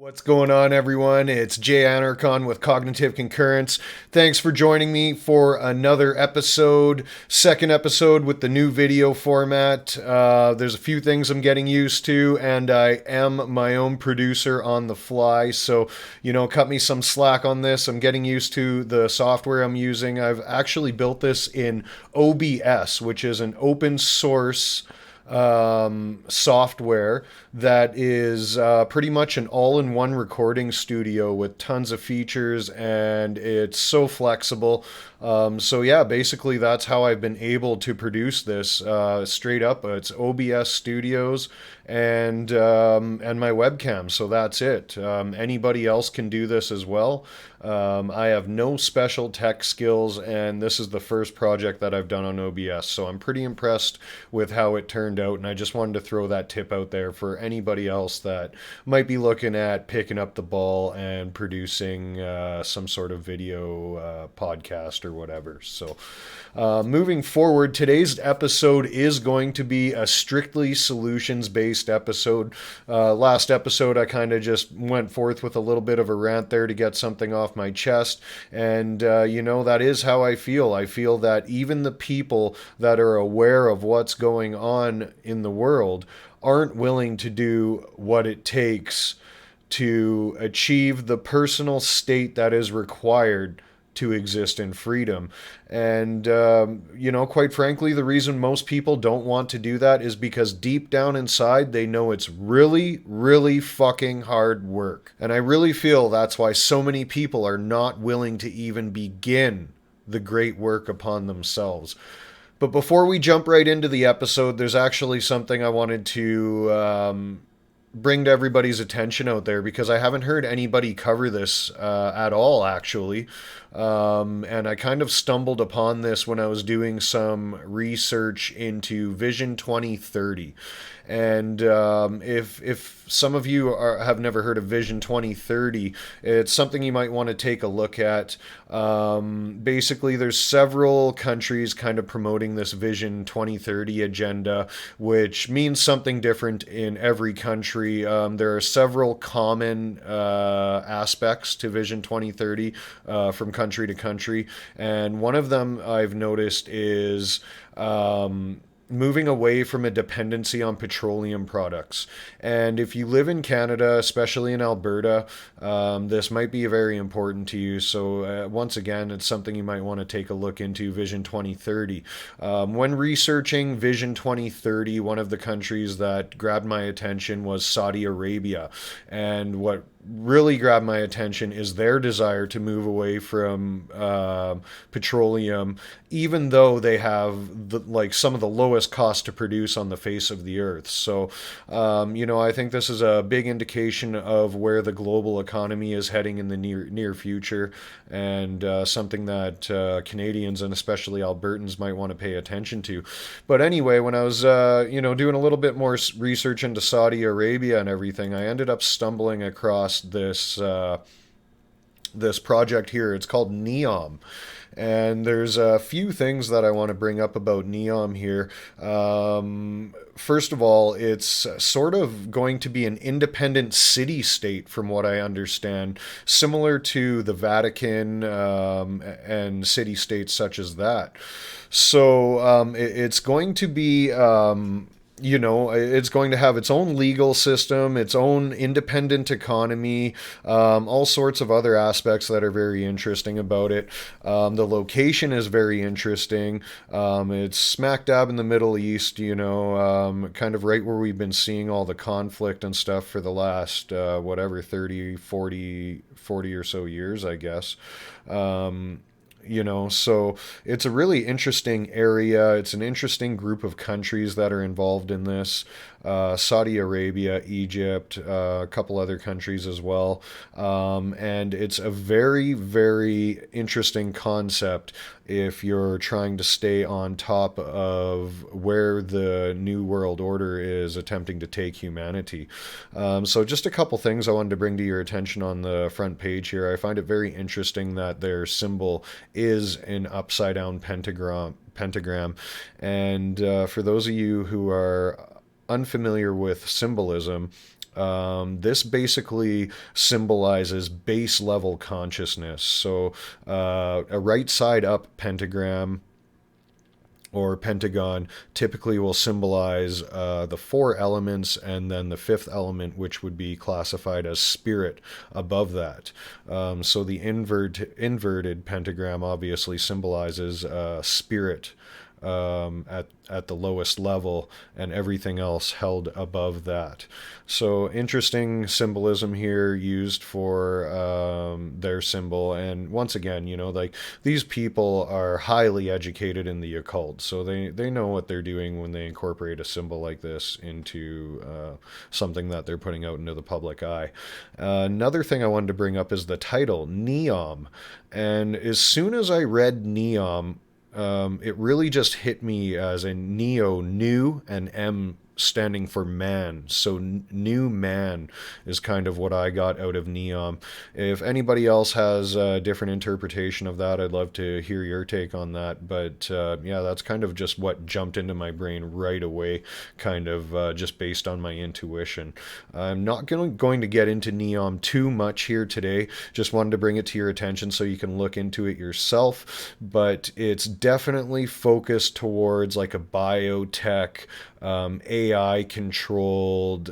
What's going on, everyone? It's Jay Anarchon with Cognitive Concurrence. Thanks for joining me for another episode, second episode with the new video format. There's a few things I'm getting used to, and I am my own producer on the fly. So, cut me some slack on this. I'm getting used to the software I'm using. I've actually built this in OBS, which is an open source software that is pretty much an all-in-one recording studio with tons of features, and it's so flexible. So yeah, basically that's how I've been able to produce this straight up. It's OBS Studios and my webcam. So that's it. Anybody else can do this as well. I have no special tech skills, and this is the first project that I've done on OBS. So I'm pretty impressed with how it turned out, and I just wanted to throw that tip out there for anybody else that might be looking at picking up the ball and producing some sort of video podcast or whatever. So moving forward, today's episode is going to be a strictly solutions based episode. Last episode, I kind of just went forth with a little bit of a rant there to get something off my chest. And, that is how I feel. I feel that even the people that are aware of what's going on in the world aren't willing to do what it takes to achieve the personal state that is required to exist in freedom. And, quite frankly, the reason most people don't want to do that is because deep down inside, they know it's really, really fucking hard work. And I really feel that's why so many people are not willing to even begin the great work upon themselves. But before we jump right into the episode, there's actually something I wanted to bring to everybody's attention out there, because I haven't heard anybody cover this at all, actually. And I kind of stumbled upon this when I was doing some research into Vision 2030. And if some of you have never heard of Vision 2030, it's something you might want to take a look at. Basically, there's several countries kind of promoting this Vision 2030 agenda, which means something different in every country. There are several common aspects to Vision 2030 from country to country, and one of them I've noticed is moving away from a dependency on petroleum products. And if you live in Canada, especially in Alberta, this might be very important to you. So once again, it's something you might want to take a look into, Vision 2030. When researching Vision 2030, one of the countries that grabbed my attention was Saudi Arabia. And what really grabbed my attention is their desire to move away from petroleum, even though they have some of the lowest cost to produce on the face of the earth. So, I think this is a big indication of where the global economy is heading in the near future, and something that Canadians and especially Albertans might want to pay attention to. But anyway, when I was doing a little bit more research into Saudi Arabia and everything, I ended up stumbling across this project here. It's called NEOM. And there's a few things that I want to bring up about NEOM here. First of all, it's sort of going to be an independent city-state, from what I understand, similar to the Vatican and city-states such as that. So it's going to be it's going to have its own legal system, its own independent economy, all sorts of other aspects that are very interesting about it. The location is very interesting. It's smack dab in the Middle East, kind of right where we've been seeing all the conflict and stuff for the last, 30, 40 or so years, I guess. So it's a really interesting area. It's an interesting group of countries that are involved in this. Saudi Arabia, Egypt, a couple other countries as well. And it's a very, very interesting concept if you're trying to stay on top of where the New World Order is attempting to take humanity. So just a couple things I wanted to bring to your attention on the front page here. I find it very interesting that their symbol is an upside down pentagram. And for those of you who are unfamiliar with symbolism, this basically symbolizes base level consciousness. So a right side up pentagram or pentagon typically will symbolize the four elements, and then the fifth element, which would be classified as spirit, above that. So the inverted pentagram obviously symbolizes spirit at the lowest level, and everything else held above that. So interesting symbolism here used for their symbol. And once again, like these people are highly educated in the occult, so they know what they're doing when they incorporate a symbol like this into something that they're putting out into the public eye. Another thing I wanted to bring up is the title, Neom. And as soon as I read Neom, it really just hit me as a neo, new, and M standing for man. So new man is kind of what I got out of Neom. If anybody else has a different interpretation of that, I'd love to hear your take on that. But yeah, that's kind of just what jumped into my brain right away, kind of just based on my intuition. I'm not going to get into Neom too much here today. Just wanted to bring it to your attention so you can look into it yourself. But it's definitely focused towards like a biotech, AI controlled,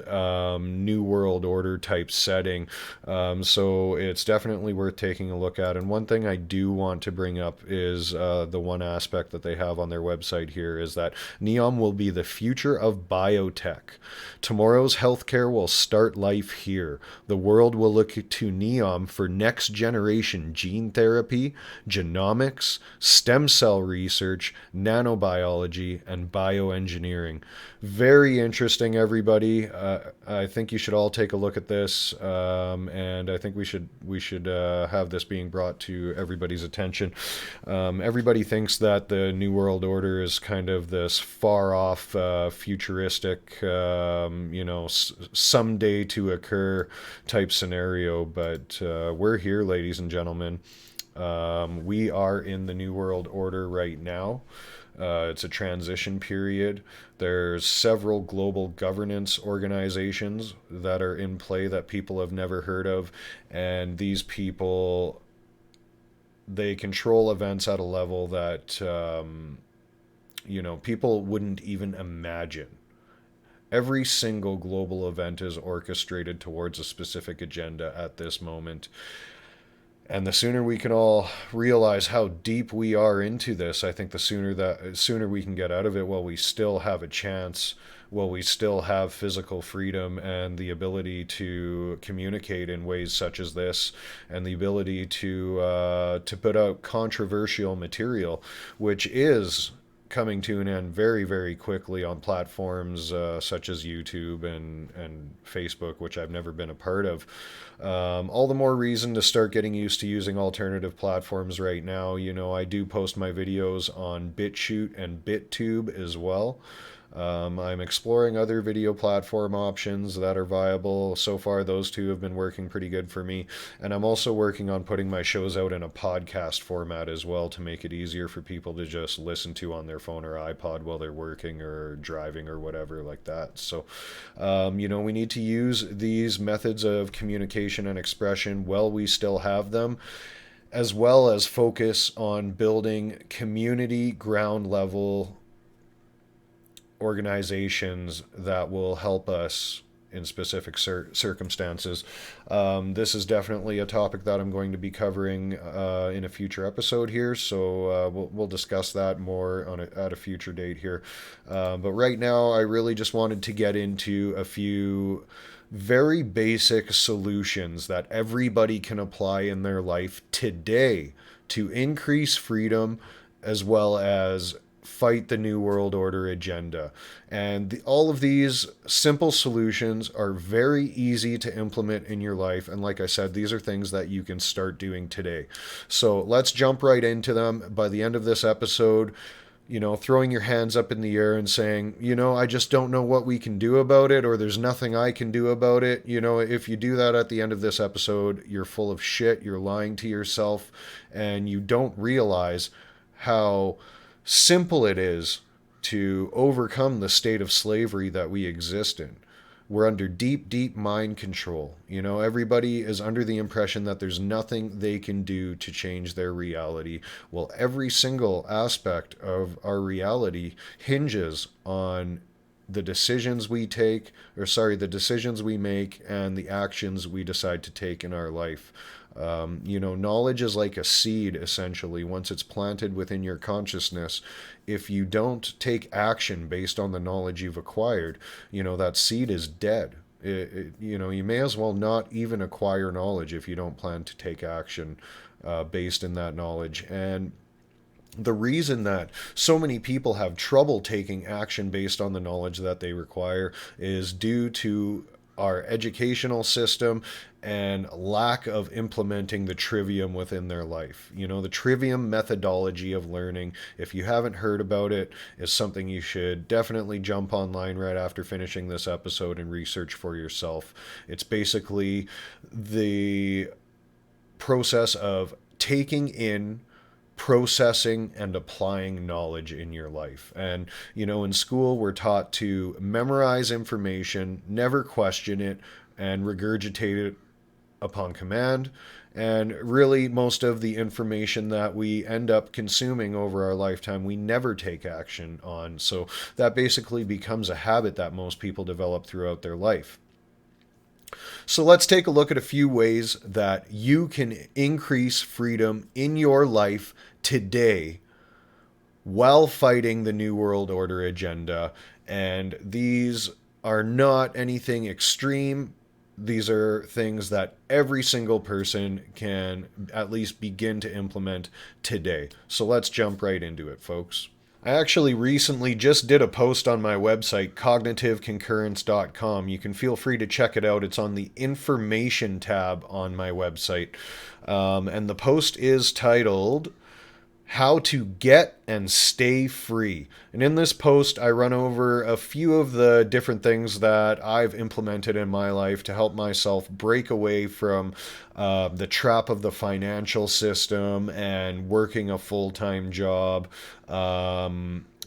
New World Order type setting. So it's definitely worth taking a look at. And one thing I do want to bring up is the one aspect that they have on their website here is that Neom will be the future of biotech. Tomorrow's healthcare will start life here. The world will look to Neom for next generation gene therapy, genomics, stem cell research, nanobiology, and bioengineering. Very interesting, everybody. I think you should all take a look at this, and I think we should have this being brought to everybody's attention. Everybody thinks that the New World Order is kind of this far off, futuristic, someday to occur type scenario, but we're here, ladies and gentlemen. We are in the New World Order right now. It's a transition period. There's several global governance organizations that are in play that people have never heard of, and these people, they control events at a level that people wouldn't even imagine. Every single global event is orchestrated towards a specific agenda at this moment. And the sooner we can all realize how deep we are into this, I think the sooner we can get out of it while we still have a chance, while we still have physical freedom and the ability to communicate in ways such as this, and the ability to put out controversial material, which is coming to an end very, very quickly on platforms such as YouTube and Facebook, which I've never been a part of. All the more reason to start getting used to using alternative platforms right now. I do post my videos on BitChute and BitTube as well. I'm exploring other video platform options that are viable. So far, those two have been working pretty good for me. And I'm also working on putting my shows out in a podcast format as well to make it easier for people to just listen to on their phone or iPod while they're working or driving or whatever like that. So, we need to use these methods of communication and expression while we still have them, as well as focus on building community ground level organizations that will help us in specific circumstances. This is definitely a topic that I'm going to be covering in a future episode here, so we'll discuss that more at a future date here. But right now, I really just wanted to get into a few very basic solutions that everybody can apply in their life today to increase freedom as well as fight the New World Order agenda. And all of these simple solutions are very easy to implement in your life. And like I said, these are things that you can start doing today. So let's jump right into them. By the end of this episode, throwing your hands up in the air and saying, I just don't know what we can do about it, or there's nothing I can do about it. If you do that at the end of this episode, you're full of shit, you're lying to yourself, and you don't realize how simple it is to overcome the state of slavery that we exist in. We're under deep, deep mind control. Everybody is under the impression that there's nothing they can do to change their reality. Well, every single aspect of our reality hinges on the decisions we make and the actions we decide to take in our life. Knowledge is like a seed, essentially. Once it's planted within your consciousness, if you don't take action based on the knowledge you've acquired, that seed is dead. You may as well not even acquire knowledge if you don't plan to take action based in that knowledge. And the reason that so many people have trouble taking action based on the knowledge that they require is due to our educational system and lack of implementing the trivium within their life. The trivium methodology of learning, if you haven't heard about it, is something you should definitely jump online right after finishing this episode and research for yourself. It's basically the process of taking in, processing, and applying knowledge in your life. And, in school, we're taught to memorize information, never question it, and regurgitate it upon command. And really, most of the information that we end up consuming over our lifetime, we never take action on. So that basically becomes a habit that most people develop throughout their life. So let's take a look at a few ways that you can increase freedom in your life today while fighting the New World Order agenda. And these are not anything extreme. These are things that every single person can at least begin to implement today. So let's jump right into it, folks. I actually recently just did a post on my website, cognitiveconcurrence.com. You can feel free to check it out. It's on the information tab on my website. And the post is titled, How to Get and Stay Free. And in this post, I run over a few of the different things that I've implemented in my life to help myself break away from the trap of the financial system and working a full-time job,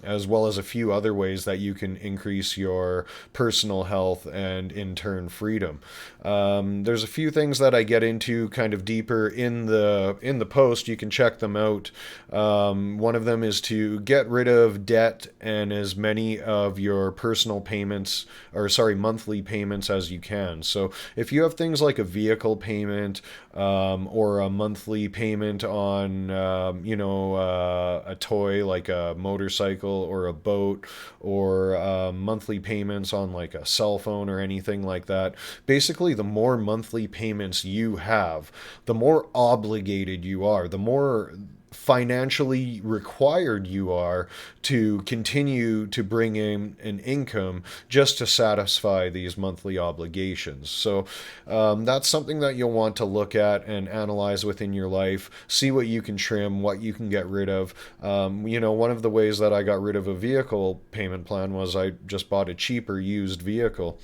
as well as a few other ways that you can increase your personal health and, in turn, freedom. There's a few things that I get into kind of deeper in the post. You can check them out. One of them is to get rid of debt and as many of your personal payments, monthly payments as you can. So if you have things like a vehicle payment, or a monthly payment on, a toy like a motorcycle or a boat, or monthly payments on like a cell phone or anything like that. Basically, the more monthly payments you have, the more obligated you are, the more financially required you are to continue to bring in an income just to satisfy these monthly obligations. So that's something that you'll want to look at and analyze within your life, see what you can trim, what you can get rid of. One of the ways that I got rid of a vehicle payment plan was I just bought a cheaper used vehicle.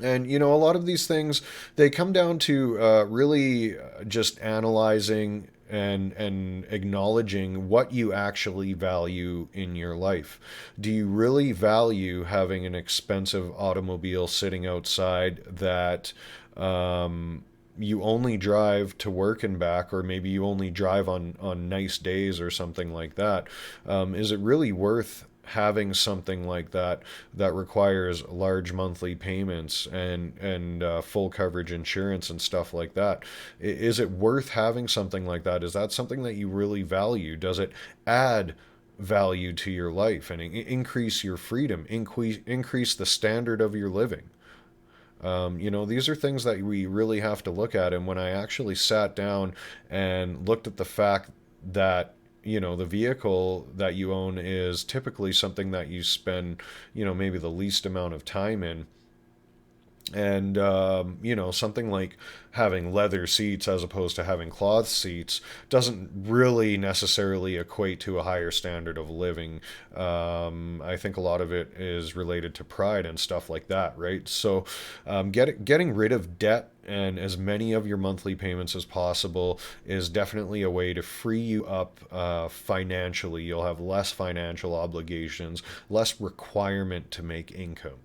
And, a lot of these things, they come down to really just analyzing and acknowledging what you actually value in your life. Do you really value having an expensive automobile sitting outside that you only drive to work and back, or maybe you only drive on nice days or something like that? Is it really worth having something like that requires large monthly payments and full coverage insurance and stuff like that? Is it worth having something like that? Is that something that you really value? Does it add value to your life and increase your freedom, increase the standard of your living? These are things that we really have to look at. And when I actually sat down and looked at the fact that the vehicle that you own is typically something that you spend, maybe the least amount of time in, And, something like having leather seats as opposed to having cloth seats doesn't really necessarily equate to a higher standard of living. I think a lot of it is related to pride and stuff like that, right? So, getting rid of debt and as many of your monthly payments as possible is definitely a way to free you up financially. You'll have less financial obligations, less requirement to make income.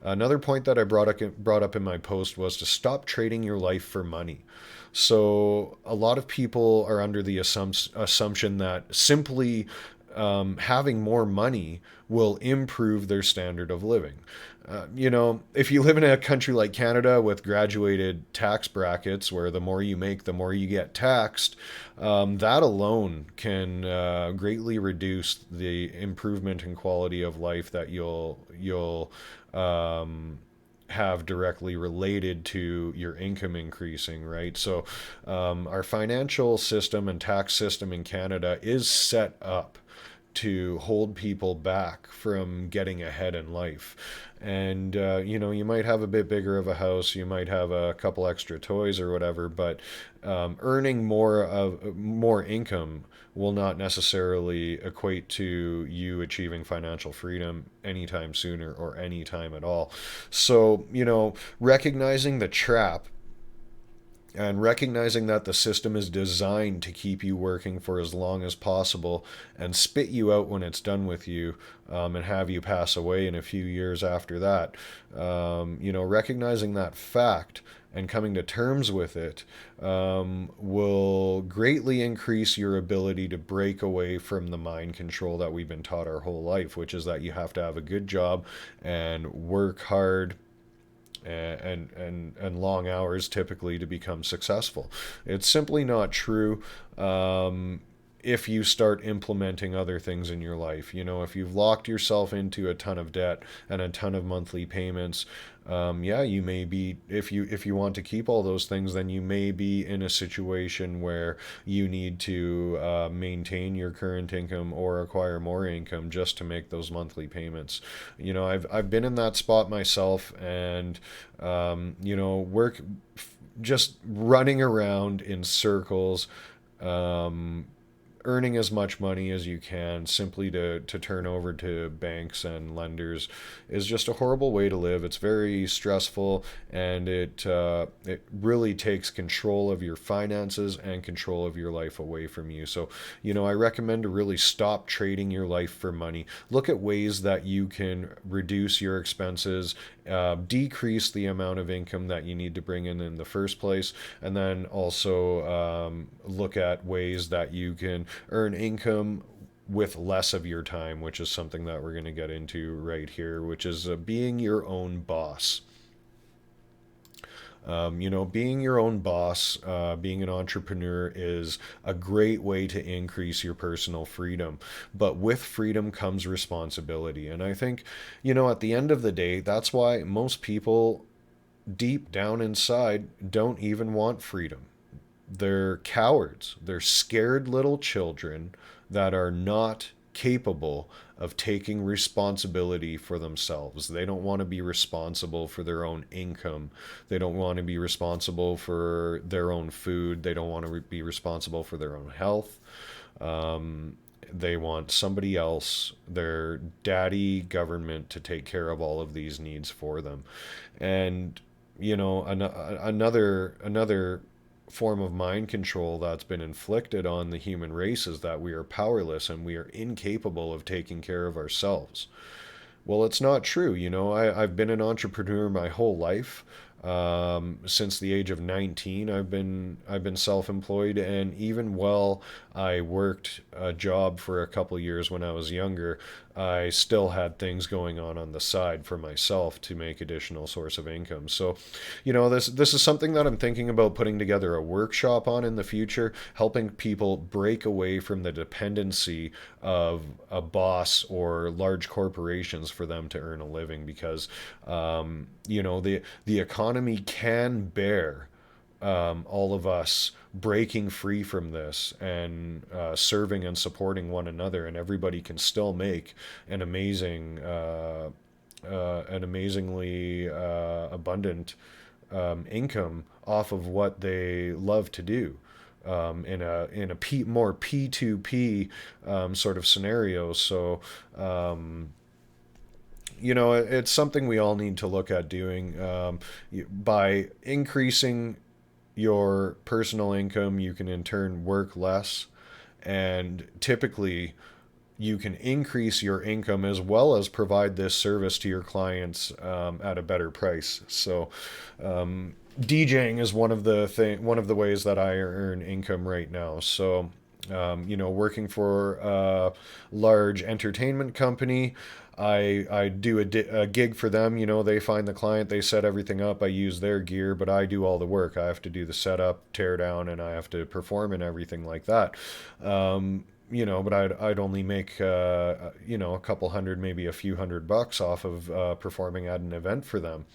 Another point that I brought up in my post was to stop trading your life for money. So a lot of people are under the assumption that simply having more money will improve their standard of living. If you live in a country like Canada with graduated tax brackets where the more you make, the more you get taxed, that alone can greatly reduce the improvement in quality of life that you'll have directly related to your income increasing, right? So, our financial system and tax system in Canada is set up to hold people back from getting ahead in life. And, you might have a bit bigger of a house, you might have a couple extra toys or whatever, but earning more income will not necessarily equate to you achieving financial freedom anytime sooner or anytime at all. So, recognizing the trap and recognizing that the system is designed to keep you working for as long as possible and spit you out when it's done with you, and have you pass away in a few years after that. Recognizing that fact and coming to terms with it will greatly increase your ability to break away from the mind control that we've been taught our whole life, which is that you have to have a good job and work hard and long hours typically to become successful. It's simply not true. If you start implementing other things in your life. If you've locked yourself into a ton of debt and a ton of monthly payments, yeah, you may be, if you want to keep all those things, then you may be in a situation where you need to maintain your current income or acquire more income just to make those monthly payments. I've been in that spot myself, and work just running around in circles, um, earning as much money as you can simply to turn over to banks and lenders is just a horrible way to live. It's very stressful, and it really takes control of your finances and control of your life away from you. So, I recommend to really stop trading your life for money. Look at ways that you can reduce your expenses, decrease the amount of income that you need to bring in the first place, and then also look at ways that you can earn income with less of your time, which is something that we're going to get into right here, which is being your own boss. Being your own boss, being an entrepreneur is a great way to increase your personal freedom. But with freedom comes responsibility. And I think, at the end of the day, that's why most people deep down inside don't even want freedom. They're cowards. They're scared little children that are not capable of taking responsibility for themselves. They don't want to be responsible for their own income. They don't want to be responsible for their own food. They don't want to be responsible for their own health. They want somebody else, their daddy government, to take care of all of these needs for them. And another form of mind control that's been inflicted on the human race is that we are powerless and we are incapable of taking care of ourselves. Well, it's not true. I've been an entrepreneur my whole life. Since the age of 19, I've been self-employed, and even while I worked a job for a couple years when I was younger, I still had things going on the side for myself to make additional source of income. So, this is something that I'm thinking about putting together a workshop on in the future, helping people break away from the dependency of a boss or large corporations for them to earn a living, because the economy can bear all of us breaking free from this and serving and supporting one another, and everybody can still make an amazing an amazingly abundant income off of what they love to do. In a more P2P sort of scenario. So it's something we all need to look at doing. By increasing your personal income, you can in turn work less, and typically you can increase your income as well as provide this service to your clients at a better price. So DJing is one of the ways that I earn income right now. So working for a large entertainment company, I do a gig for them. They find the client, they set everything up. I use their gear, but I do all the work. I have to do the setup, tear down, and I have to perform and everything like that. But I'd only make a couple hundred, maybe a few $100 off of performing at an event for them.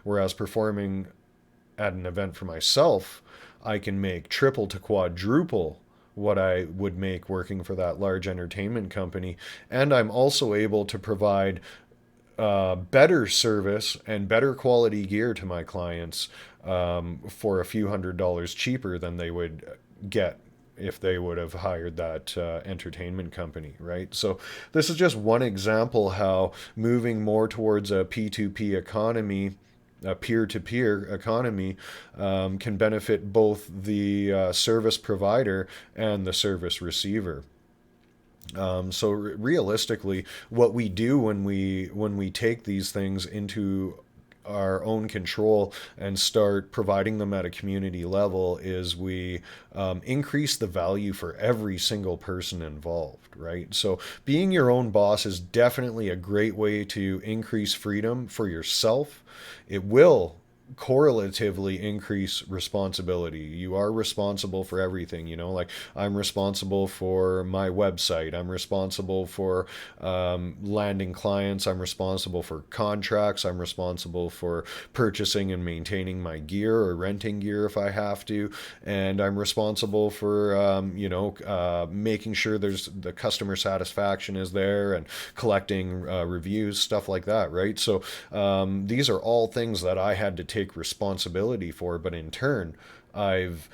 Whereas performing at an event for myself, I can make triple to quadruple what I would make working for that large entertainment company. And I'm also able to provide better service and better quality gear to my clients for a few $100s cheaper than they would get if they would have hired that entertainment company, right? So this is just one example how moving more towards a P2P economy, a peer-to-peer economy, can benefit both the service provider and the service receiver. So realistically, what we do when we take these things into our own control and start providing them at a community level is we increase the value for every single person involved, right? So being your own boss is definitely a great way to increase freedom for yourself. It will correlatively increase responsibility. You are responsible for everything, like I'm responsible for my website. I'm responsible for landing clients. I'm responsible for contracts. I'm responsible for purchasing and maintaining my gear or renting gear if I have to. And I'm responsible for, making sure there's the customer satisfaction is there and collecting reviews, stuff like that, right? So these are all things that I had to take responsibility for, but in turn, I've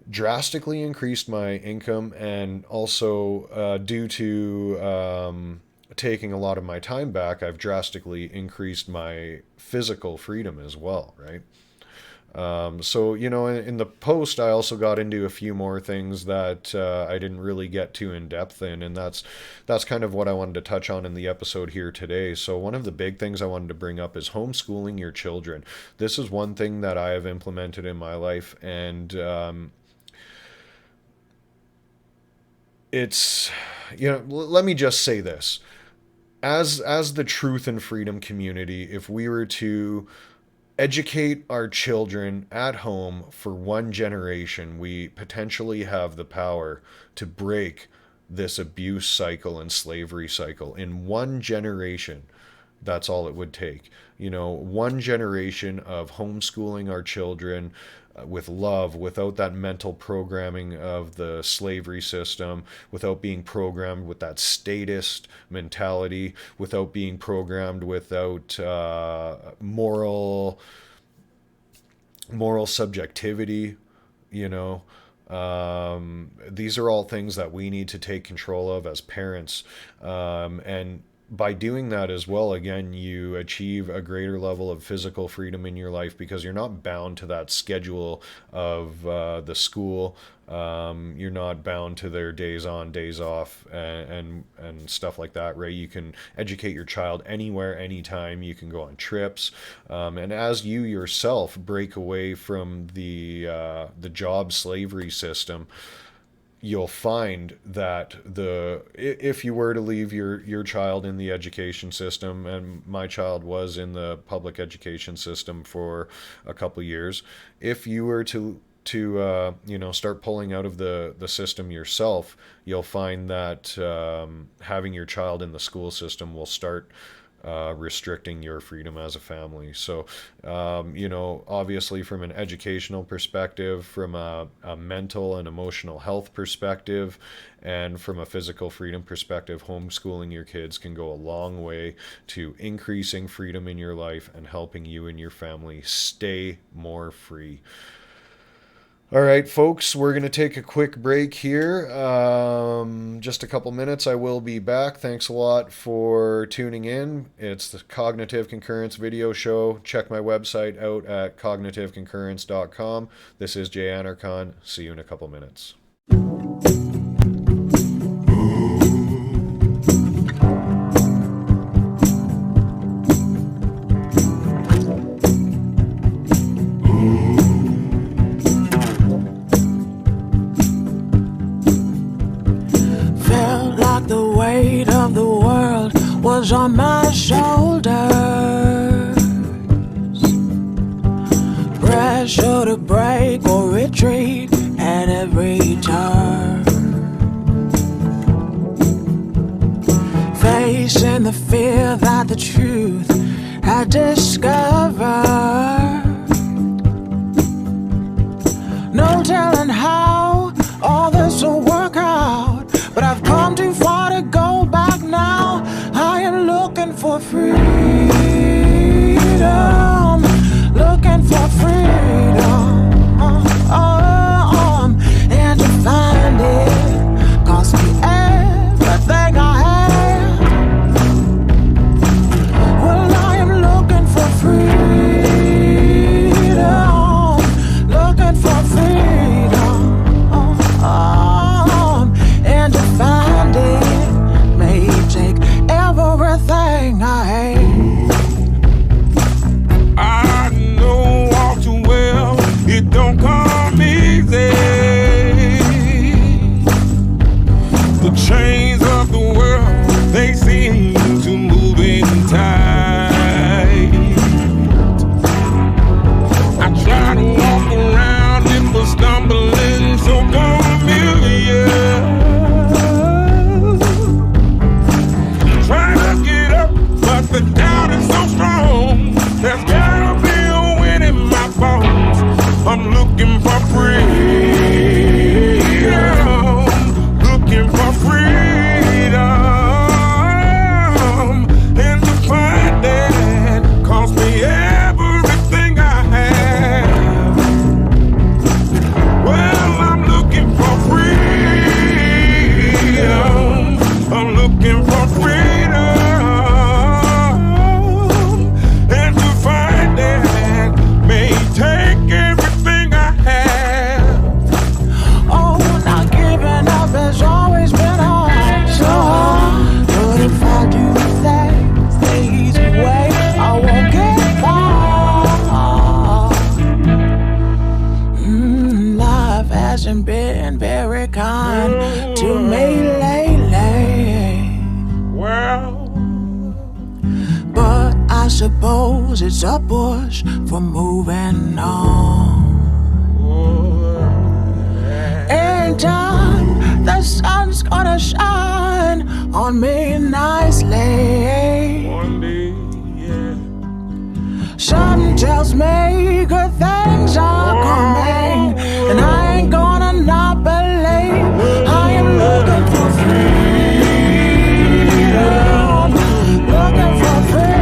drastically increased my income, and also due to taking a lot of my time back, I've drastically increased my physical freedom as well, right? So, in the post, I also got into a few more things that I didn't really get too in depth in, and that's kind of what I wanted to touch on in the episode here today. So, one of the big things I wanted to bring up is homeschooling your children. This is one thing that I have implemented in my life, and it's, let me just say this. As the truth and freedom community, if we were to educate our children at home for one generation, we potentially have the power to break this abuse cycle and slavery cycle in one generation. That's all it would take. One generation of homeschooling our children with love, without that mental programming of the slavery system, without being programmed with that statist mentality, without being programmed without moral subjectivity, you know. These are all things that we need to take control of as parents. And by doing that as well, again, you achieve a greater level of physical freedom in your life because you're not bound to that schedule of the school. You're not bound to their days on, days off, and stuff like that, right? You can educate your child anywhere, anytime. You can go on trips, and as you yourself break away from the job slavery system, you'll find that if you were to leave your child in the education system, and my child was in the public education system for a couple years, if you were to start pulling out of the system yourself, you'll find that having your child in the school system will start restricting your freedom as a family. So, obviously from an educational perspective, from a mental and emotional health perspective, and from a physical freedom perspective, homeschooling your kids can go a long way to increasing freedom in your life and helping you and your family stay more free. All right, folks, we're going to take a quick break here. Just a couple minutes. I will be back. Thanks a lot for tuning in. It's the Cognitive Concurrence video show. Check my website out at cognitiveconcurrence.com. This is Jay Anarchon. See you in a couple minutes. Was on my shoulders, pressure to break or retreat at every turn, facing the fear that the truth had discovered. No telling how all this will work out, but I've come too far to go back now. I am looking for freedom, looking for freedom, and to find it cost me everything I have. Well, I am looking for freedom, looking for freedom, and to find it may take everything I hate. I know all too well it don't come easy. The chains of the world, they seem to move in tight. I try to walk around it, but stumbling so familiar. But the doubt is so strong, there's gotta be a wind in my bones. I'm looking for freedom, looking for freedom, and to find that cost me everything I have. Well, I'm looking for freedom, I'm looking for freedom. Take everything I have. Oh, not giving up has always been hard, so hard. But if I do things the easy way, I won't get far. Life hasn't been very kind to me lately. Well, but I suppose it's a push for moving on. In time, the sun's gonna shine on me nicely. one day, yeah. Something tells me good things are coming, and I ain't gonna not believe. I am looking for freedom, looking for freedom.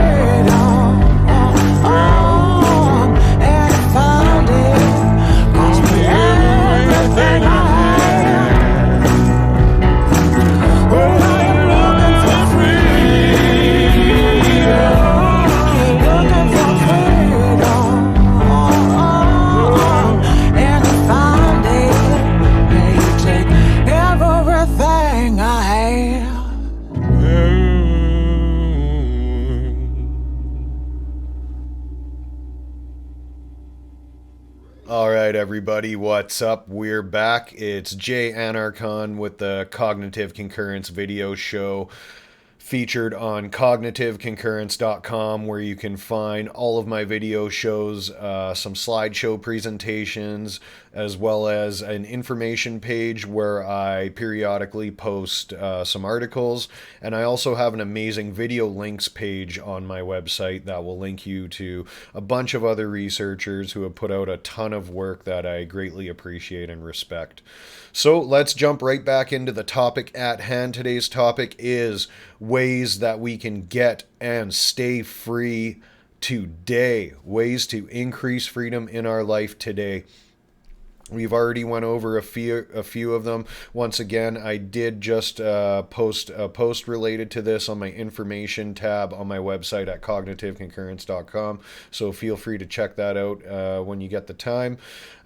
Alright everybody, what's up? We're back. It's Jay Anarchon with the Cognitive Concurrence video show featured on cognitiveconcurrence.com, where you can find all of my video shows, some slideshow presentations, as well as an information page where I periodically post some articles. And I also have an amazing video links page on my website that will link you to a bunch of other researchers who have put out a ton of work that I greatly appreciate and respect. So let's jump right back into the topic at hand. Today's topic is ways that we can get and stay free today, ways to increase freedom in our life today. We've already went over a few of them. Once again, I did just post a post related to this on my information tab on my website at cognitiveconcurrence.com. So feel free to check that out when you get the time.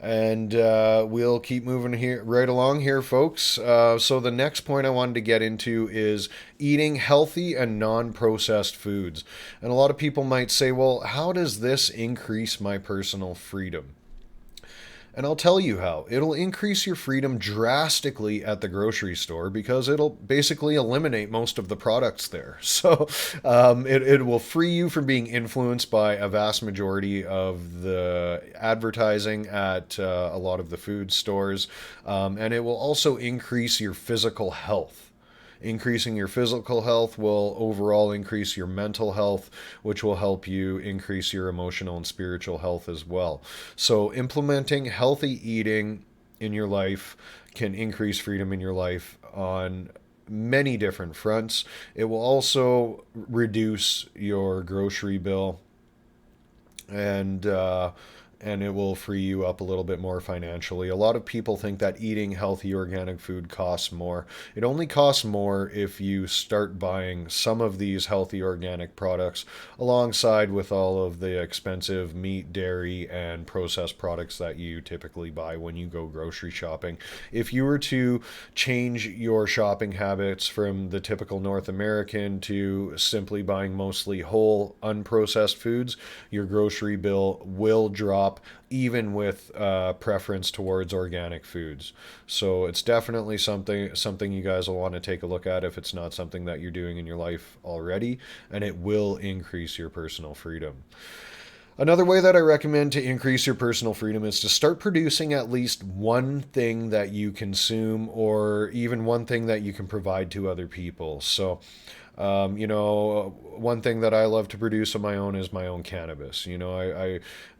And we'll keep moving here right along here, folks. So the next point I wanted to get into is eating healthy and non-processed foods. And a lot of people might say, well, how does this increase my personal freedom? And I'll tell you how. It'll increase your freedom drastically at the grocery store because it'll basically eliminate most of the products there. So it will free you from being influenced by a vast majority of the advertising at a lot of the food stores. And it will also increase your physical health. Increasing your physical health will overall increase your mental health, which will help you increase your emotional and spiritual health as well. So, implementing healthy eating in your life can increase freedom in your life on many different fronts. It will also reduce your grocery bill and and it will free you up a little bit more financially. A lot of people think that eating healthy organic food costs more. It only costs more if you start buying some of these healthy organic products alongside with all of the expensive meat, dairy, and processed products that you typically buy when you go grocery shopping. If you were to change your shopping habits from the typical North American to simply buying mostly whole, unprocessed foods, your grocery bill will drop even with preference towards organic foods. So it's definitely something you guys will want to take a look at if it's not something that you're doing in your life already, and it will increase your personal freedom. Another way that I recommend to increase your personal freedom is to start producing at least one thing that you consume or even one thing that you can provide to other people. So, one thing that I love to produce on my own is my own cannabis.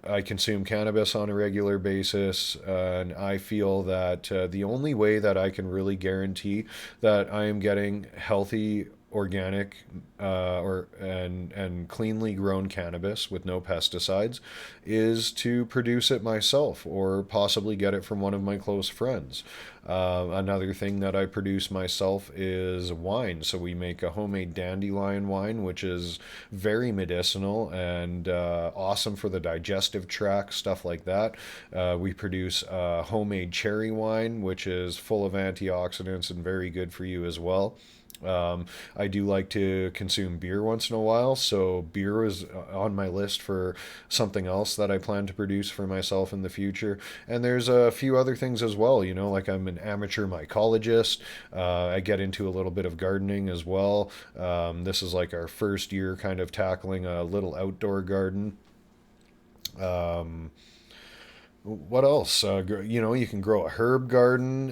I consume cannabis on a regular basis, and I feel that the only way that I can really guarantee that I am getting healthy organic and cleanly grown cannabis with no pesticides is to produce it myself or possibly get it from one of my close friends. Another thing that I produce myself is wine. So we make a homemade dandelion wine, which is very medicinal and awesome for the digestive tract, stuff like that. We produce homemade cherry wine, which is full of antioxidants and very good for you as well. I do like to consume beer once in a while, so beer is on my list for something else that I plan to produce for myself in the future. And there's a few other things as well, like I'm an amateur mycologist. I get into a little bit of gardening as well. This is like our first year kind of tackling a little outdoor garden. What else? You can grow a herb garden.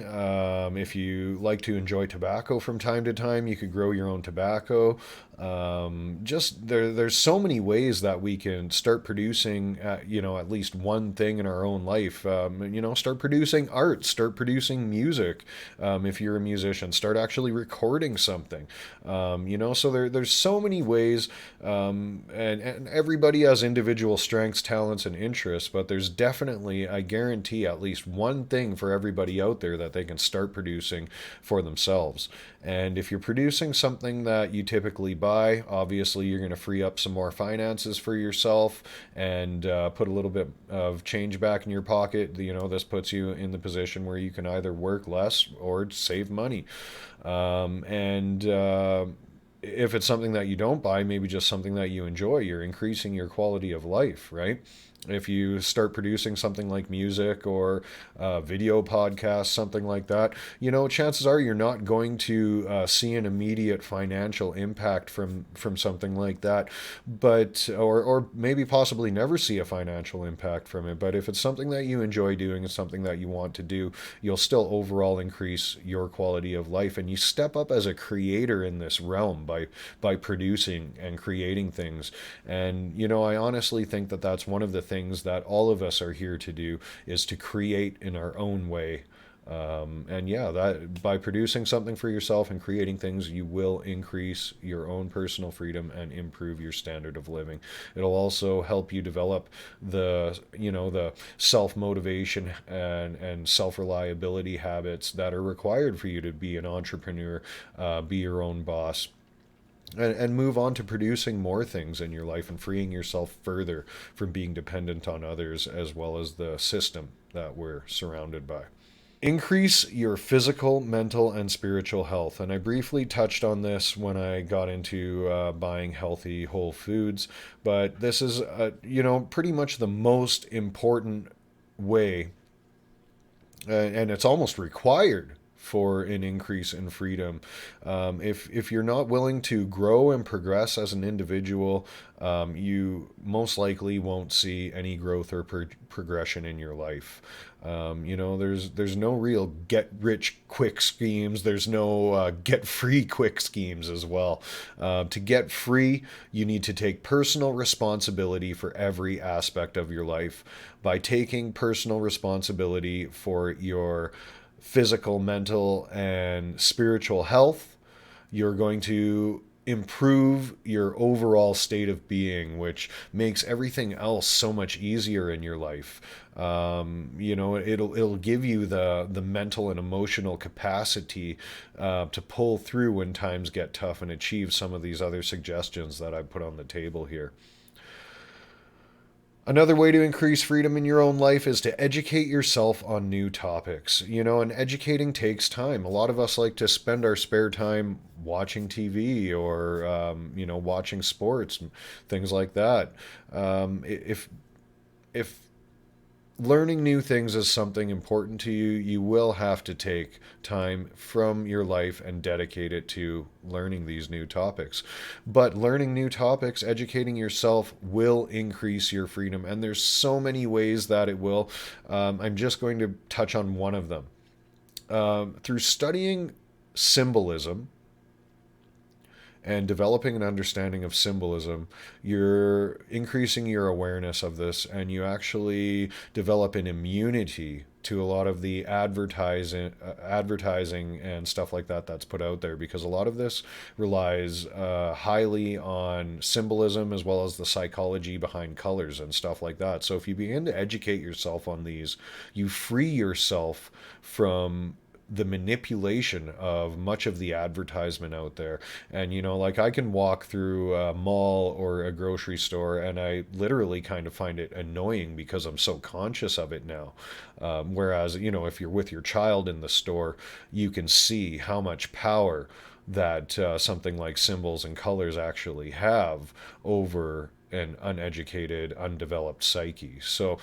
If you like to enjoy tobacco from time to time, you could grow your own tobacco. There's so many ways that we can start producing, at least one thing in our own life. Start producing art, start producing music. If you're a musician, start actually recording something. So there's so many ways, and everybody has individual strengths, talents, and interests, but there's definitely, I guarantee, at least one thing for everybody out there that they can start producing for themselves. And if you're producing something that you typically buy, obviously you're going to free up some more finances for yourself and put a little bit of change back in your pocket. This puts you in the position where you can either work less or save money. If it's something that you don't buy, maybe just something that you enjoy, you're increasing your quality of life, right? If you start producing something like music or video podcast, something like that, chances are you're not going to see an immediate financial impact from something like that, but or maybe possibly never see a financial impact from it. But if it's something that you enjoy doing and something that you want to do, you'll still overall increase your quality of life, and you step up as a creator in this realm by producing and creating things. And I honestly think that that's one of the things that all of us are here to do, is to create in our own way. And yeah, that by producing something for yourself and creating things, you will increase your own personal freedom and improve your standard of living. It'll also help you develop the self motivation and self reliability habits that are required for you to be an entrepreneur, be your own boss, and move on to producing more things in your life and freeing yourself further from being dependent on others as well as the system that we're surrounded by. Increase your physical, mental, and spiritual health. And I briefly touched on this when I got into buying healthy whole foods, but this is, pretty much the most important way, and it's almost required for an increase in freedom. If you're not willing to grow and progress as an individual, you most likely won't see any growth or progression in your life. There's no real get rich quick schemes. There's no get free quick schemes as well. To get free, you need to take personal responsibility for every aspect of your life. By taking personal responsibility for your physical, mental, and spiritual health, you're going to improve your overall state of being, which makes everything else so much easier in your life. It'll give you the mental and emotional capacity to pull through when times get tough and achieve some of these other suggestions that I put on the table here. Another way to increase freedom in your own life is to educate yourself on new topics. And educating takes time. A lot of us like to spend our spare time watching TV or, watching sports, things like that. If learning new things is something important to you, you will have to take time from your life and dedicate it to learning these new topics. But learning new topics, educating yourself, will increase your freedom. And there's so many ways that it will. I'm just going to touch on one of them. Through studying symbolism and developing an understanding of symbolism, you're increasing your awareness of this, and you actually develop an immunity to a lot of the advertising and stuff like that that's put out there, because a lot of this relies highly on symbolism as well as the psychology behind colors and stuff like that. So if you begin to educate yourself on these, you free yourself from the manipulation of much of the advertisement out there. And like, I can walk through a mall or a grocery store and I literally kind of find it annoying because I'm so conscious of it now. Whereas if you're with your child in the store, you can see how much power that something like symbols and colors actually have over an uneducated, undeveloped psyche. So,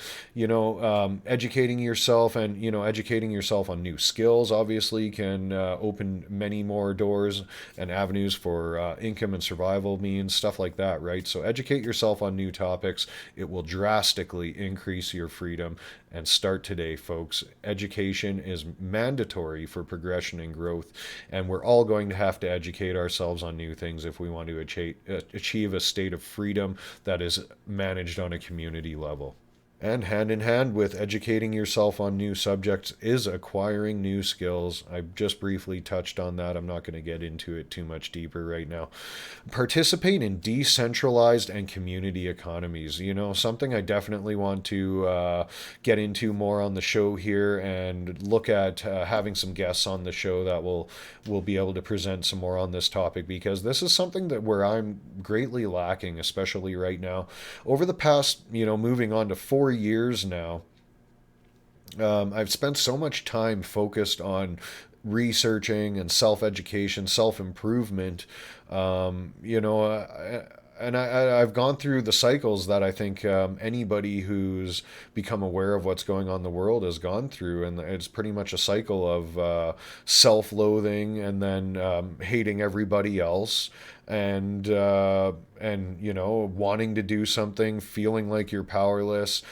educating yourself and, educating yourself on new skills obviously can open many more doors and avenues for income and survival means, stuff like that, right? So educate yourself on new topics. It will drastically increase your freedom. And start today, folks. Education is mandatory for progression and growth, and we're all going to have to educate ourselves on new things if we want to achieve a state of freedom that is managed on a community level. And hand in hand with educating yourself on new subjects is acquiring new skills. I just briefly touched on that. I'm not going to get into it too much deeper right now. Participate in decentralized and community economies. Something I definitely want to get into more on the show here, and look at having some guests on the show that will be able to present some more on this topic, because this is something that where I'm greatly lacking, especially right now. Over the past, moving on to 4 years now, I've spent so much time focused on researching and self-education, self-improvement. I've gone through the cycles that I think anybody who's become aware of what's going on in the world has gone through, and it's pretty much a cycle of self-loathing and then hating everybody else, and you know, wanting to do something, feeling like you're powerless.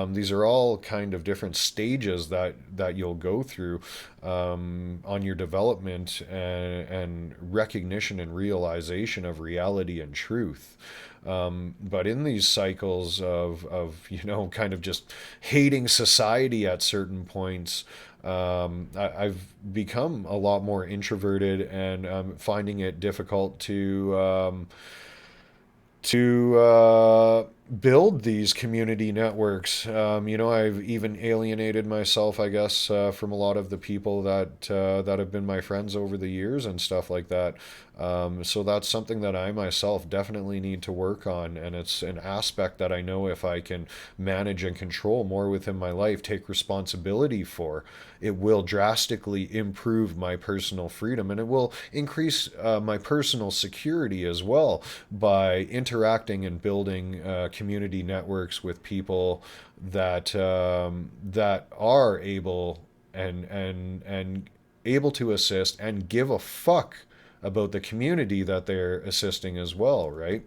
These are all kind of different stages that you'll go through on your development and recognition and realization of reality and truth. But in these cycles of, you know, kind of just hating society at certain points, I've become a lot more introverted, and finding it difficult to build these community networks. You know, I've even alienated myself, I guess, from a lot of the people that have been my friends over the years and stuff like that. So that's something that I myself definitely need to work on, and it's an aspect that I know if I can manage and control more within my life, take responsibility for, it will drastically improve my personal freedom, and it will increase my personal security as well by interacting and building community networks with people that are able and able to assist and give a fuck about the community that they're assisting as well, right?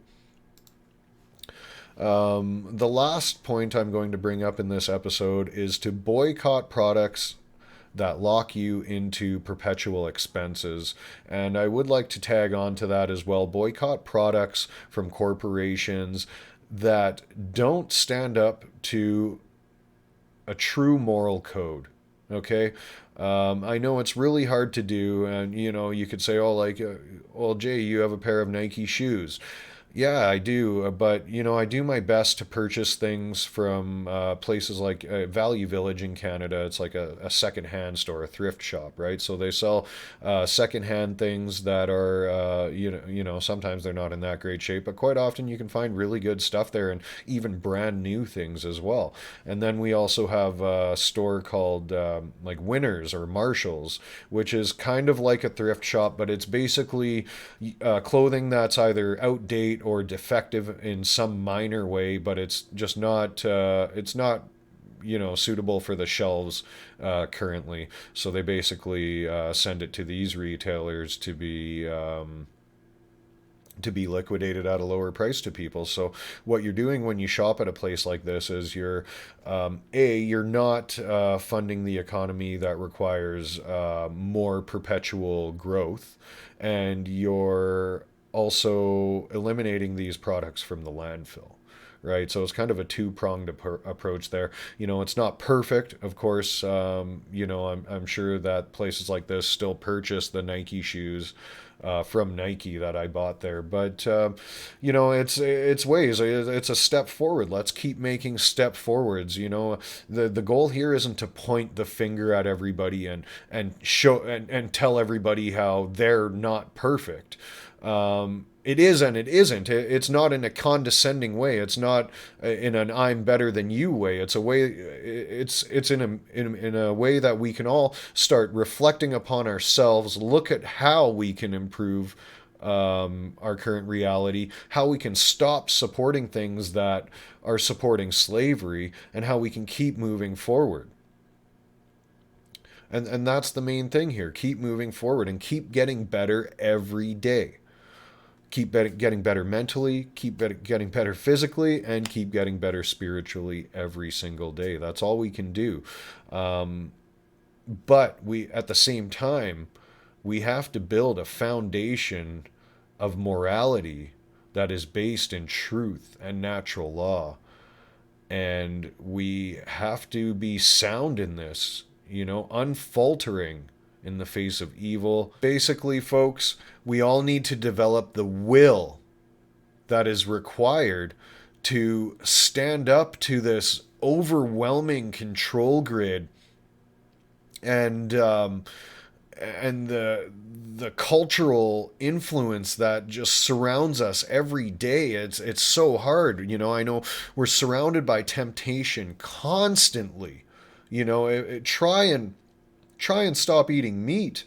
The last point I'm going to bring up in this episode is to boycott products that lock you into perpetual expenses. And I would like to tag on to that as well. Boycott products from corporations that don't stand up to a true moral code. Okay? I know it's really hard to do, and you know, you could say, oh, like, well, Jay, you have a pair of Nike shoes. Yeah, I do, but you know, I do my best to purchase things from places like Value Village in Canada. It's like a secondhand store, a thrift shop, right? So they sell secondhand things that are, you know, sometimes they're not in that great shape, but quite often you can find really good stuff there, and even brand new things as well. And then we also have a store called like Winners or Marshalls, which is kind of like a thrift shop, but it's basically clothing that's either outdated or defective in some minor way, but it's just not it's not, you know, suitable for the shelves currently. So they basically send it to these retailers to be liquidated at a lower price to people. So what you're doing when you shop at a place like this is you're you're not funding the economy that requires more perpetual growth, and you're also eliminating these products from the landfill, right? So it's kind of a two-pronged approach there. You know, it's not perfect, of course. You know, I'm sure that places like this still purchase the Nike shoes from Nike that I bought there, but you know, it's ways. It's a step forward. Let's keep making step forwards. You know, the goal here isn't to point the finger at everybody and show and tell everybody how they're not perfect. It is and it isn't. It's not in a condescending way. It's not in an "I'm better than you" way. It's a way. It's in a way that we can all start reflecting upon ourselves, look at how we can improve our current reality, how we can stop supporting things that are supporting slavery, and how we can keep moving forward. And that's the main thing here. Keep moving forward and keep getting better every day. Keep getting better mentally, getting better physically, and keep getting better spiritually every single day. That's all we can do. But we, at the same time, we have to build a foundation of morality that is based in truth and natural law. And we have to be sound in this, you know, unfaltering in the face of evil. Basically, folks, we all need to develop the will that is required to stand up to this overwhelming control grid and the cultural influence that just surrounds us every day. It's so hard. You know, I know we're surrounded by temptation constantly. You know, try and stop eating meat.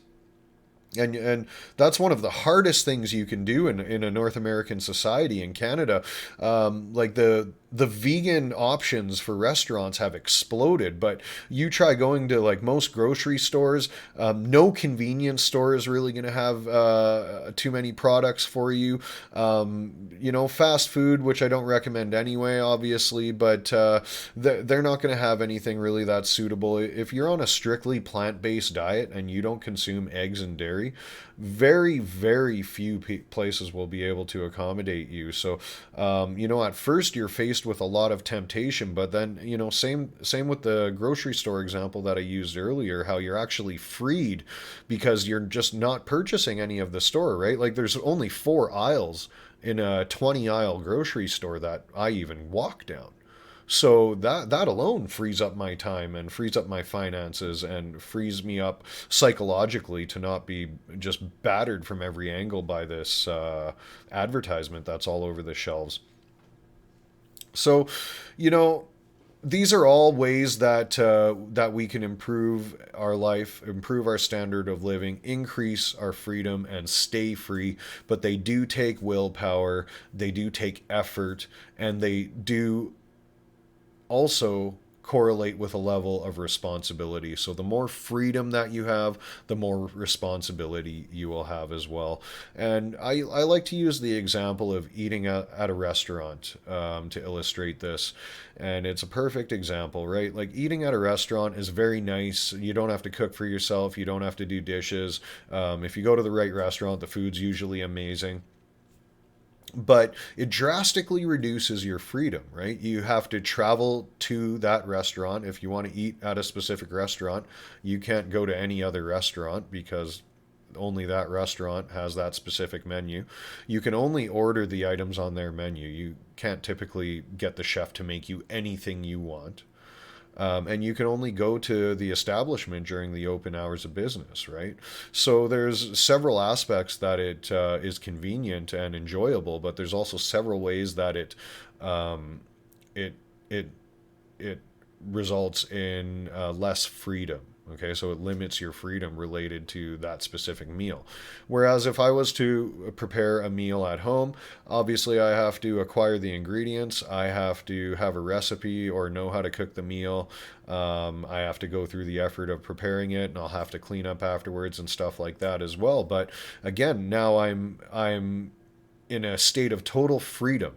And that's one of the hardest things you can do in a North American society in Canada. Like the vegan options for restaurants have exploded, but you try going to like most grocery stores, no convenience store is really going to have too many products for you. You know, fast food, which I don't recommend anyway, obviously, but they're not going to have anything really that's suitable. If you're on a strictly plant-based diet and you don't consume eggs and dairy, very, very few places will be able to accommodate you. So, you know, at first you're faced with a lot of temptation, but then, you know, same with the grocery store example that I used earlier, how you're actually freed because you're just not purchasing any of the store, right? Like there's only 4 aisles in a 20 aisle grocery store that I even walk down. So that alone frees up my time and frees up my finances and frees me up psychologically to not be just battered from every angle by this advertisement that's all over the shelves. So, you know, these are all ways that we can improve our life, improve our standard of living, increase our freedom, and stay free. But they do take willpower, they do take effort, and they do also correlate with a level of responsibility. So the more freedom that you have, the more responsibility you will have as well. And I like to use the example of eating at a restaurant to illustrate this. And it's a perfect example, right? Like eating at a restaurant is very nice. You don't have to cook for yourself. You don't have to do dishes. If you go to the right restaurant, the food's usually amazing, but it drastically reduces your freedom, right? You have to travel to that restaurant. If you want to eat at a specific restaurant, you can't go to any other restaurant because only that restaurant has that specific menu. You can only order the items on their menu. You can't typically get the chef to make you anything you want. And you can only go to the establishment during the open hours of business, right? So there's several aspects that it is convenient and enjoyable, but there's also several ways that um, it it it results in less freedom. Okay, so it limits your freedom related to that specific meal. Whereas if I was to prepare a meal at home, obviously I have to acquire the ingredients, I have to have a recipe or know how to cook the meal. I have to go through the effort of preparing it, and I'll have to clean up afterwards and stuff like that as well. But again, now I'm in a state of total freedom.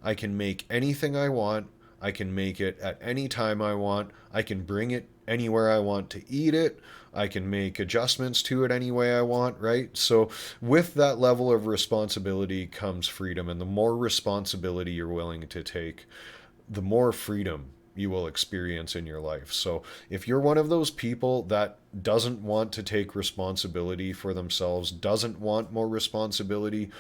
I can make anything I want. I can make it at any time I want. I can bring it anywhere I want to eat it. I can make adjustments to it any way I want, right? So, with that level of responsibility comes freedom. And the more responsibility you're willing to take, the more freedom you will experience in your life. So, if you're one of those people that doesn't want to take responsibility for themselves, doesn't want more responsibility,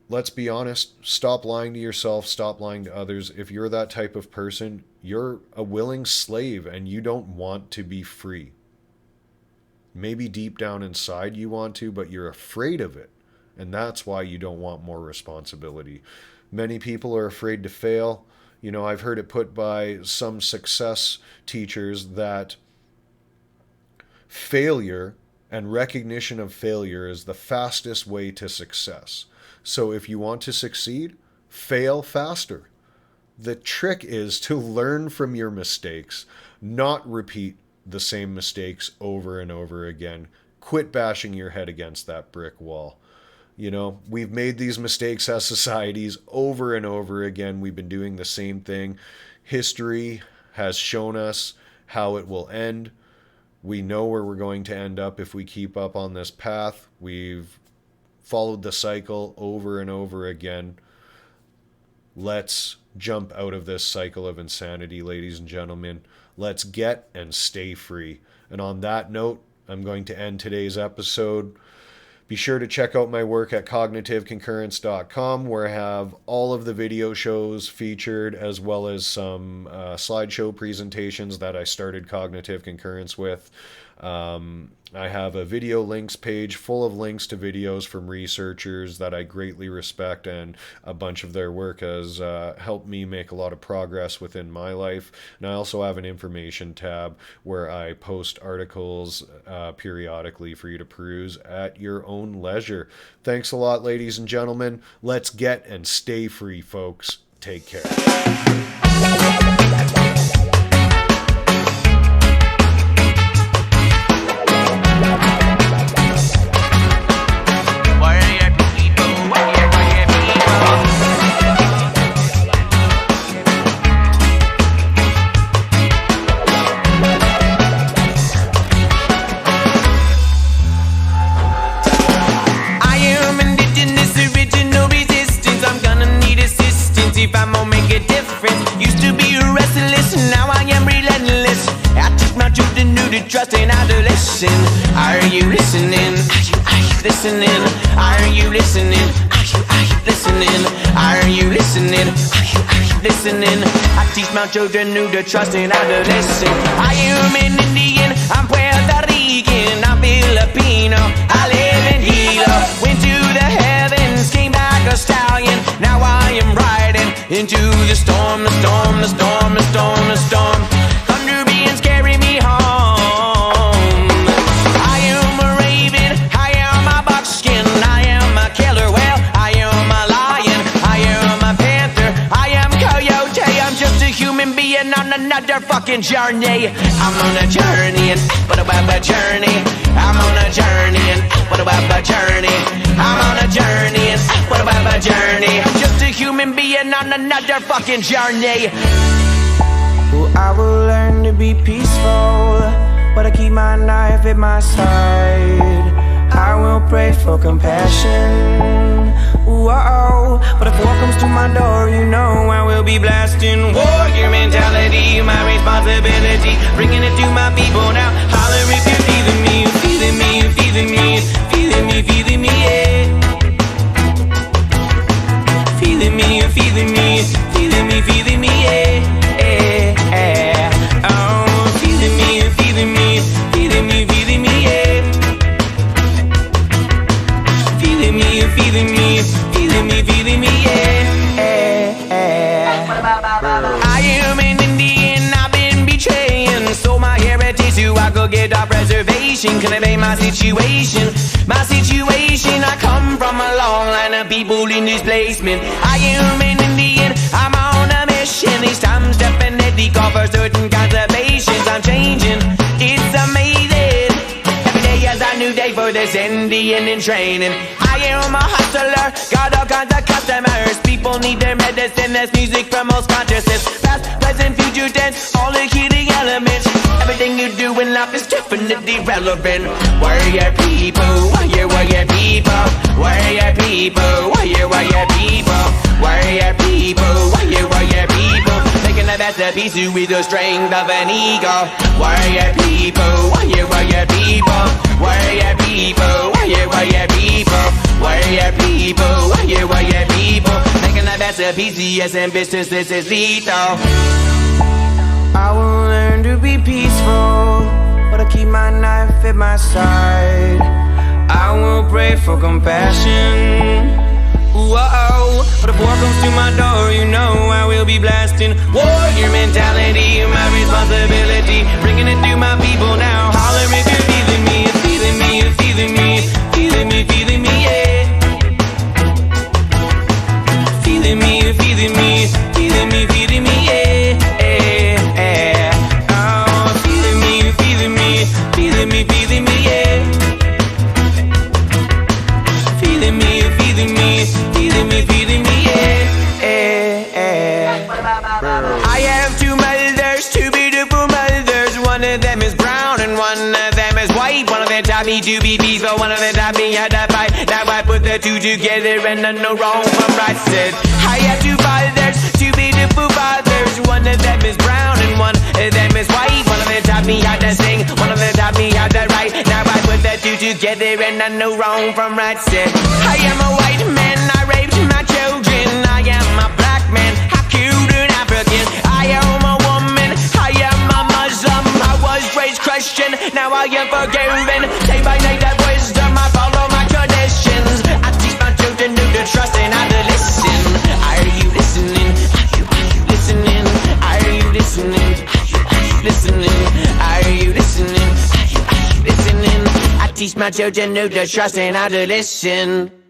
let's be honest, stop lying to yourself, stop lying to others. If you're that type of person, you're a willing slave and you don't want to be free. Maybe deep down inside you want to, but you're afraid of it. And that's why you don't want more responsibility. Many people are afraid to fail. You know, I've heard it put by some success teachers that failure and recognition of failure is the fastest way to success. So if you want to succeed, fail faster. The trick is to learn from your mistakes, not repeat the same mistakes over and over again. Quit bashing your head against that brick wall. You know, we've made these mistakes as societies over and over again. We've been doing the same thing. History has shown us how it will end. We know where we're going to end up if we keep up on this path. We've followed the cycle over and over again. Let's jump out of this cycle of insanity, ladies and gentlemen. Let's get and stay free. And on that note, I'm going to end today's episode. Be sure to check out my work at cognitiveconcurrence.com, where I have all of the video shows featured, as well as some slideshow presentations that I started Cognitive Concurrence with. I have a video links page full of links to videos from researchers that I greatly respect, and a bunch of their work has helped me make a lot of progress within my life. And I also have an information tab where I post articles periodically for you to peruse at your own leisure. Thanks a lot, ladies and gentlemen. Let's get and stay free, folks. Take care. If I'm gonna make a difference, used to be restless, now I am relentless. I took my truth and knew to trust an adolescent. Are you listening? Are you listening? Are you listening? Are you listening? Are you listening? Are you listening? I teach my children new to trust an adolescent. I am an Indian, I'm Puerto Rican, I'm Filipino, I live in Hilo. Went to the heavens, came back a stallion. Now I am riding into the storm, the storm, the storm, the storm, the storm. Thunder beings carry me home. I am a raven, I am a buckskin, I am a killer whale, I am a lion, I am a panther, I am coyote. I'm just a human being on another fucking journey. I'm on a journey, and what about a journey? I'm on a journey, and what about a journey? I'm on a journey, and what about a journey? I'm just a human being on another fucking journey. Well, I will learn to be peaceful, but I keep my knife at my side. I will pray for compassion. Whoa, but if war comes to my door, you know I will be blasting. Warrior mentality, my responsibility, bringing it to my people now. Holler if you're feeling me, feeling me, feeling me, feeling me, feeling me, yeah. Feeling me, feeling me, feeling me, feeling me, yeah. Oh, feeling me, feeling me, feeling me, feeling me, yeah. Feeling me, feeling me, feeling me, feeling me, yeah. I am an Indian, I've been betraying, so my heritage so I could get off reservation. Can I be my situation? My situation, I come from a long line of people in displacement. I am an Indian, I'm on a mission. These times definitely call for certain kinds of patience. I'm changing, it's amazing. Every day is a new day for this Indian in training. I am a hustler, got all kinds of customers. People need their medicine, that's music from most consciousness. Past, present, future, tense, all the healing elements. Everything you do in life is definitely relevant. Warrior people, warrior people, warrior people, warrior people, warrior people, warrior people. Making the best of peace with the strength of an eagle. Warrior people, warrior people, warrior people, warrior people, warrior people, warrior people. Making the best of peace, yes, and business, this is lethal. I will learn to be peaceful, but I keep my knife at my side. I will pray for compassion. Whoa, but if war comes to my door, you know I will be blasting. Warrior mentality, my responsibility, bringing it to my people now. Holler if you're feeling me, feeling me, feeling me, feeling me, feeling me, yeah. Feeling me, feeling me, feeling me, feeling me, yeah. Feeling me, feeling me, yeah. Feeling me, feeling me, feeling me, feeling me, yeah. I have two mothers, two beautiful mothers. One of them is brown and one of them is white. One of them taught me to be peaceful, one of them taught me how to fight. Now I put the two together and I know wrong from right. Said I have two fathers, two beautiful fathers. One of them is brown and one of them is white. One of them taught me how to sing, one of them taught me how to write. Now I put the two together and I know wrong from right. Said I am a white man, I raped my children. I am a black man, I killed an African. I am a woman, I am a Muslim. I was raised Christian. mission. Now I am forgiven. Day by day that wisdom, I follow my traditions. I teach my children to trust and how to listen. Are you listening? Are you listening? Are you listening? Are you listening? Are you listening? Are you listening? I teach my children to trust and how to listen.